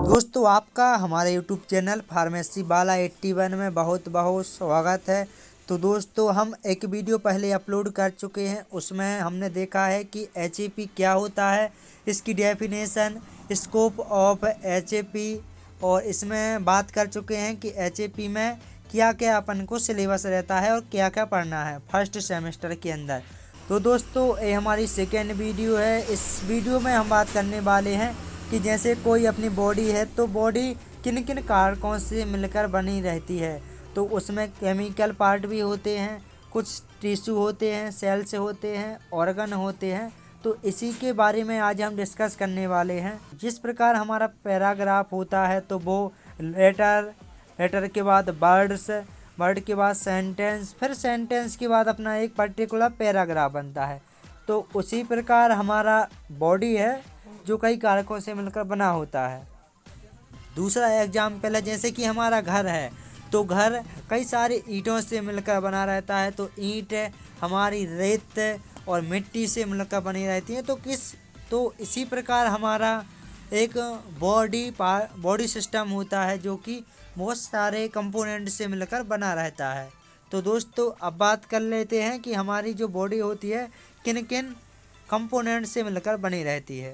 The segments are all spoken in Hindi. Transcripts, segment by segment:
दोस्तों आपका हमारे YouTube चैनल फार्मेसी वाला 81 में बहुत बहुत स्वागत है। तो दोस्तों हम एक वीडियो पहले अपलोड कर चुके हैं, उसमें हमने देखा है कि HAP क्या होता है, इसकी डेफिनेशन, स्कोप ऑफ HAP, और इसमें बात कर चुके हैं कि HAP में क्या क्या अपन को सिलेबस रहता है और क्या क्या पढ़ना है फर्स्ट सेमेस्टर के अंदर। तो दोस्तों ये हमारी सेकेंड वीडियो है। इस वीडियो में हम बात करने वाले हैं कि जैसे कोई अपनी बॉडी है तो बॉडी किन किन कारकों से मिलकर बनी रहती है। तो उसमें केमिकल पार्ट भी होते हैं, कुछ टिश्यू होते हैं, सेल्स होते हैं, ऑर्गन होते हैं। तो इसी के बारे में आज हम डिस्कस करने वाले हैं। जिस प्रकार हमारा पैराग्राफ होता है तो वो लेटर के बाद वर्ड्स, वर्ड के बाद सेंटेंस, फिर सेंटेंस के बाद अपना एक पर्टिकुलर पैराग्राफ बनता है। तो उसी प्रकार हमारा बॉडी है जो कई कारकों से मिलकर बना होता है। दूसरा एग्जाम्पल है जैसे कि हमारा घर है, तो घर कई सारे ईंटों से मिलकर बना रहता है। तो ईंट हमारी रेत और मिट्टी से मिलकर बनी रहती है। तो इसी प्रकार हमारा एक बॉडी सिस्टम होता है जो कि बहुत सारे कंपोनेंट से मिलकर बना रहता है। तो दोस्तों अब बात कर लेते हैं कि हमारी जो बॉडी होती है किन किन कंपोनेंट से मिलकर बनी रहती है।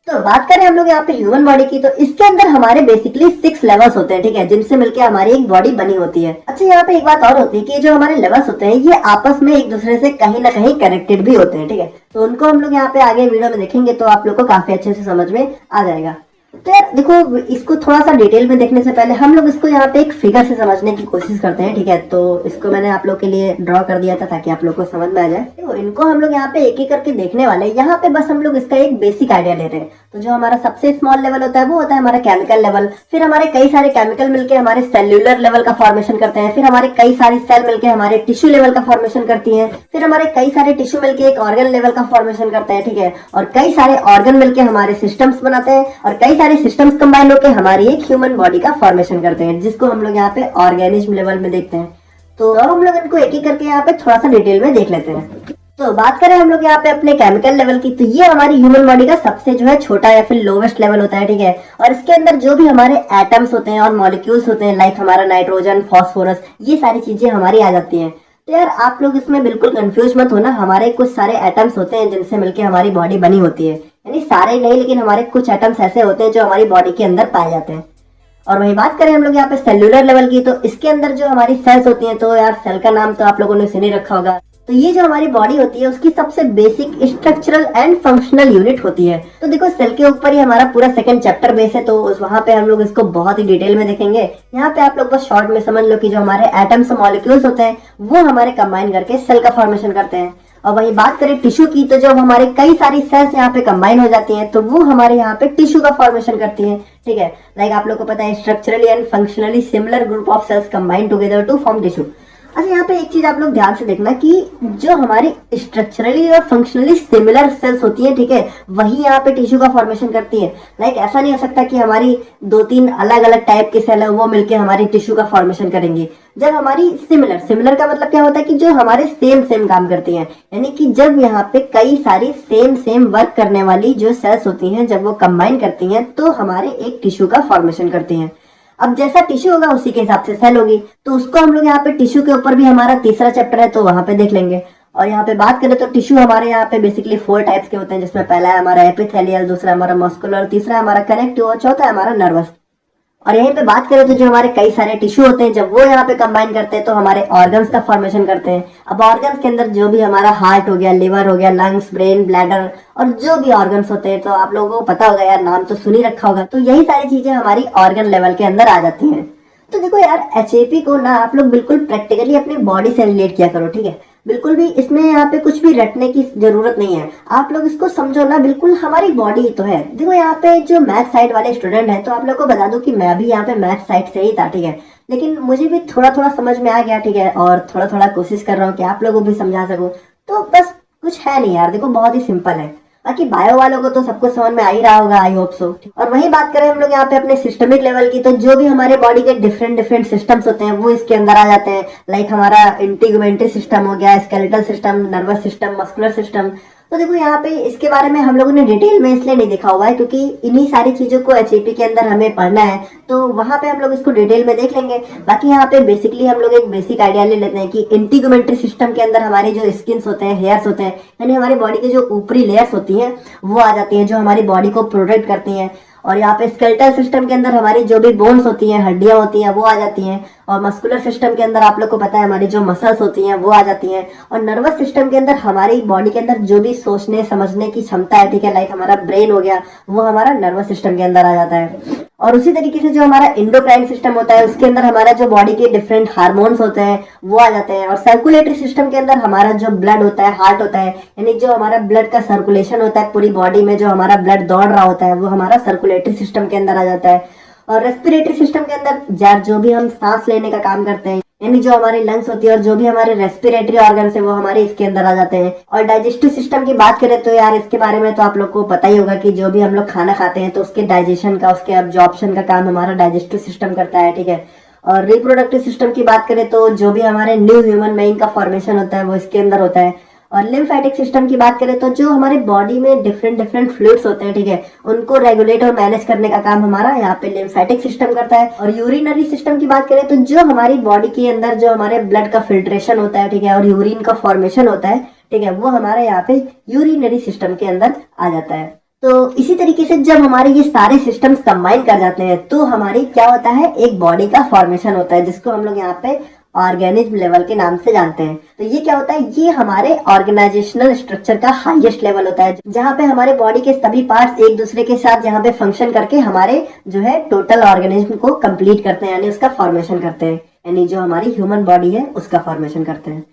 तो बात करें हम लोग यहाँ पे ह्यूमन बॉडी की, तो इसके अंदर हमारे बेसिकली 6 लेवल्स होते हैं, ठीक है, जिनसे मिलके हमारी एक बॉडी बनी होती है। अच्छा, यहाँ पे एक बात और होती है कि जो हमारे लेवल्स होते हैं ये आपस में एक दूसरे से कहीं ना कहीं कनेक्टेड भी होते हैं, ठीक है। तो उनको हम लोग यहाँ पे आगे वीडियो में देखेंगे तो आप लोग को काफी अच्छे से समझ में आ जाएगा। तो यार देखो, इसको थोड़ा सा डिटेल में देखने से पहले हम लोग इसको यहाँ पे एक फिगर से समझने की कोशिश करते हैं, ठीक है। तो इसको मैंने आप लोग के लिए ड्रॉ कर दिया था ताकि आप लोग को समझ में आ जाए। तो इनको हम लोग यहाँ पे एक एक करके देखने वाले हैं। यहाँ पे बस हम लोग इसका एक बेसिक आइडिया ले रहे हैं। तो जो हमारा सबसे स्मॉल लेवल होता है वो होता है हमारा केमिकल लेवल। फिर हमारे कई सारे केमिकल मिलके हमारे सेल्यूलर लेवल का फॉर्मेशन करते हैं। फिर हमारे कई सारी सेल मिलके हमारे टिश्यू लेवल का फॉर्मेशन करती हैं। फिर हमारे कई सारे टिश्यू मिलके एक ऑर्गन लेवल का फॉर्मेशन करते हैं, ठीक है। और कई सारे ऑर्गन मिलके हमारे सिस्टम्स बनाते हैं, और कई सारे सिस्टम्स कंबाइन होकर हमारी एक ह्यूमन बॉडी का फॉर्मेशन करते हैं, जिसको हम लोग यहाँ पे ऑर्गेनिज्म लेवल में देखते हैं। तो अब हम लोग इनको एक एक करके यहाँ पे थोड़ा सा डिटेल में देख लेते हैं। तो बात करें हम लोग यहाँ पे अपने केमिकल लेवल की, तो ये हमारी ह्यूमन बॉडी का सबसे जो है छोटा या फिर लोवेस्ट लेवल होता है, ठीक है। और इसके अंदर जो भी हमारे एटम्स होते हैं और मॉलिक्यूल्स होते हैं, लाइक हमारा नाइट्रोजन, फॉस्फोरस, ये सारी चीजें हमारी आ जाती हैं। तो यार आप लोग इसमें बिल्कुल कंफ्यूज मत होना। हमारे कुछ सारे एटम्स होते हैं जिनसे मिलकर हमारी बॉडी बनी होती है, यानी सारे नहीं, लेकिन हमारे कुछ एटम्स ऐसे होते हैं जो हमारी बॉडी के अंदर पाए जाते हैं। और वही बात करें हम लोग यहाँ पे सेल्यूलर लेवल की, तो इसके अंदर जो हमारी सेल्स होती हैं, तो यार सेल का नाम तो आप लोगों ने सुन ही रखा होगा। तो ये जो हमारी बॉडी होती है उसकी सबसे basic structural and functional unit होती है। तो देखो, सेल के ऊपर ही हमारा पूरा सेकंड चैप्टर बेस है, तो वहां पे हम लोग इसको बहुत ही डिटेल में देखेंगे। यहाँ पे आप लोग बस शॉर्ट में समझ लो कि जो हमारे एटम्स मॉलिक्यूल्स होते हैं वो हमारे कंबाइन करके सेल का फॉर्मेशन करते हैं। और वही बात करें टिश्यू की, तो जब हमारे कई सारी सेल्स यहाँ पे कंबाइन हो जाती हैं तो वो हमारे यहाँ पे टिश्यू का फॉर्मेशन करती हैं, ठीक है। लाइक आप लोग को पता है, structurally and functionally similar group of cells combine together to form tissue. अच्छा, यहाँ पे एक चीज आप लोग ध्यान से देखना कि जो हमारी स्ट्रक्चरली और फंक्शनली सिमिलर सेल्स होती है, ठीक है, वही यहाँ पे टिश्यू का फॉर्मेशन करती है। लाइक ऐसा नहीं हो सकता कि हमारी 2-3 अलग अलग टाइप की सेल है वो मिलके हमारी टिश्यू का फॉर्मेशन करेंगी। जब हमारी सिमिलर का मतलब क्या होता है कि जो हमारे सेम काम करती हैं, यानी कि जब यहाँ पे कई सारी सेम वर्क करने वाली जो सेल्स होती हैं, जब वो कंबाइन करती हैं तो हमारे एक टिश्यू का फॉर्मेशन करती हैं। अब जैसा टिश्यू होगा उसी के हिसाब से सेल होगी। तो उसको हम लोग यहाँ पे टिश्यू के ऊपर भी हमारा तीसरा चैप्टर है तो वहां पे देख लेंगे। और यहाँ पे बात करें तो टिश्यू हमारे यहाँ पे बेसिकली 4 टाइप्स के होते हैं, जिसमें पहला है हमारा एपिथेलियल, दूसरा हमारा मस्कुलर, तीसरा हमारा कनेक्टिव और चौथा है हमारा नर्वस। और यहीं पे बात करें तो जो हमारे कई सारे टिश्यू होते हैं, जब वो यहाँ पे कंबाइन करते हैं तो हमारे ऑर्गन्स का फॉर्मेशन करते हैं। अब ऑर्गन्स के अंदर जो भी हमारा हार्ट हो गया, लिवर हो गया, लंग्स, ब्रेन, ब्लैडर और जो भी ऑर्गन्स होते हैं, तो आप लोगों को पता होगा यार, नाम तो सुन ही रखा होगा। तो यही सारी चीजें हमारी ऑर्गन लेवल के अंदर आ जाती हैं। तो देखो यार, HAP को ना आप लोग बिल्कुल प्रैक्टिकली अपनी बॉडी से रिलेट किया करो, ठीक है। बिल्कुल भी इसमें यहाँ पे कुछ भी रटने की जरूरत नहीं है। आप लोग इसको समझो ना, बिल्कुल हमारी बॉडी ही तो है। देखो यहाँ पे जो मैथ साइड वाले स्टूडेंट हैं, तो आप लोग को बता दूं कि मैं भी यहाँ पे मैथ साइड से ही था, ठीक है। लेकिन मुझे भी थोड़ा समझ में आ गया, ठीक है, और थोड़ा कोशिश कर रहा हूँ कि आप लोगों को भी समझा सकूं। तो बस कुछ है नहीं यार, देखो बहुत ही सिंपल है। बाकी बायो वालों को तो सबको समझ में आ ही रहा होगा, आई होप सो। और वही बात करें हम लोग यहाँ पे अपने सिस्टमिक लेवल की, तो जो भी हमारे बॉडी के डिफरेंट सिस्टम्स होते हैं वो इसके अंदर आ जाते हैं। लाइक हमारा इंटीग्यूमेंटरी सिस्टम हो गया, skeletal system, nervous system, muscular system. तो देखो यहाँ पे इसके बारे में हम लोगों ने डिटेल में इसलिए नहीं देखा हुआ है क्योंकि इन्हीं सारी चीजों को एचएपी के अंदर हमें पढ़ना है, तो वहां पे हम लोग इसको डिटेल में देख लेंगे। बाकी यहाँ पे बेसिकली हम लोग एक बेसिक आइडिया ले लेते हैं कि इंटीग्यूमेंट्री सिस्टम के अंदर हमारे जो स्किन्स होते हैं, हेयर्स होते हैं, यानी हमारी बॉडी के जो ऊपरी लेयर्स होती हैं वो आ जाती हैं जो हमारी बॉडी को प्रोटेक्ट करती हैं। और यहाँ पे स्केलेटल सिस्टम के अंदर हमारी जो भी बोन्स होती हैं, हड्डियां होती हैं, वो आ जाती हैं। और मस्कुलर सिस्टम के अंदर आप लोग को पता है हमारी जो मसल्स होती हैं वो आ जाती हैं। और नर्वस सिस्टम के अंदर हमारी बॉडी के अंदर जो भी सोचने समझने की क्षमता है, ठीक है, लाइक हमारा ब्रेन हो गया, वो हमारा नर्वस सिस्टम के अंदर आ जाता है। और उसी तरीके से जो हमारा एंडोक्राइन सिस्टम होता है उसके अंदर हमारा जो बॉडी के डिफरेंट हार्मोन्स होते हैं वो आ जाते हैं। और सर्कुलेटरी सिस्टम के अंदर हमारा जो ब्लड होता है, हार्ट होता है, यानी जो हमारा ब्लड का सर्कुलेशन होता है पूरी बॉडी में, जो हमारा ब्लड दौड़ रहा होता है वो हमारा सर्कुलेटरी सिस्टम के अंदर आ जाता है। और रेस्पिरेटरी सिस्टम के अंदर जो भी हम सांस लेने का काम करते हैं, यानी जो हमारी लंग्स होती है और जो भी हमारे रेस्पिरेटरी ऑर्गन है वो हमारे इसके अंदर आ जाते हैं। और डाइजेस्टिव सिस्टम की बात करें तो यार इसके बारे में तो आप लोग को पता ही होगा कि जो भी हम लोग खाना खाते हैं तो उसके डाइजेशन का, उसके एब्जॉर्प्शन का काम हमारा डाइजेस्टिव सिस्टम करता है, ठीक है। और रिप्रोडक्टिव सिस्टम की बात करें तो जो भी हमारे न्यू ह्यूमन बीइंग का फॉर्मेशन होता है वो इसके अंदर होता है। और लिम्फेटिक सिस्टम की बात करें तो जो हमारे बॉडी में डिफरेंट फ्लूइड्स होते हैं, ठीक है, उनको रेगुलेट और मैनेज करने का काम हमारा यहाँ पे लिम्फेटिक सिस्टम करता है। और यूरिनरी सिस्टम की बात करें तो जो हमारी बॉडी के अंदर जो हमारे ब्लड का फिल्ट्रेशन होता है, ठीक है, और यूरिन का फॉर्मेशन होता है, ठीक है, वो हमारे यहाँ पे यूरिनरी सिस्टम के अंदर आ जाता है। तो इसी तरीके से जब हमारे ये सारे सिस्टम्स कंबाइन कर जाते हैं तो हमारी क्या होता है, एक बॉडी का फॉर्मेशन होता है जिसको हम लोग यहाँ पे ऑर्गेनिज्म लेवल के नाम से जानते हैं। तो ये क्या होता है, ये हमारे ऑर्गेनाइजेशनल स्ट्रक्चर का हाईएस्ट लेवल होता है जहाँ पे हमारे बॉडी के सभी पार्ट्स एक दूसरे के साथ यहाँ पे फंक्शन करके हमारे जो है टोटल ऑर्गेनिज्म को कंप्लीट करते हैं, यानी उसका फॉर्मेशन करते हैं, यानी जो हमारी ह्यूमन बॉडी है उसका फॉर्मेशन करते हैं।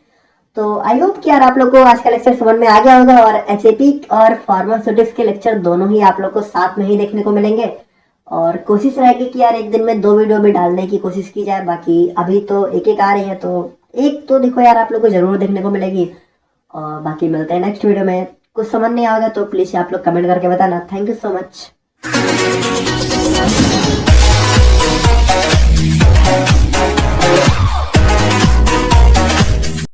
तो आई होप कि यार आप लोग को आज का लेक्चर समझ में आ गया होगा और एचएपी और फार्मास्यूटिक्स के लेक्चर दोनों ही आप लोग को साथ में ही देखने को मिलेंगे। और कोशिश रहेगी कि यार एक दिन में 2 वीडियो भी डालने की कोशिश की जाए। बाकी अभी तो एक आ रही है, तो एक तो देखो यार आप लोग को जरूर देखने को मिलेगी। और बाकी मिलते हैं नेक्स्ट वीडियो में। कुछ समझ नहीं आएगा तो प्लीज आप लोग कमेंट करके बताना। Thank you so much.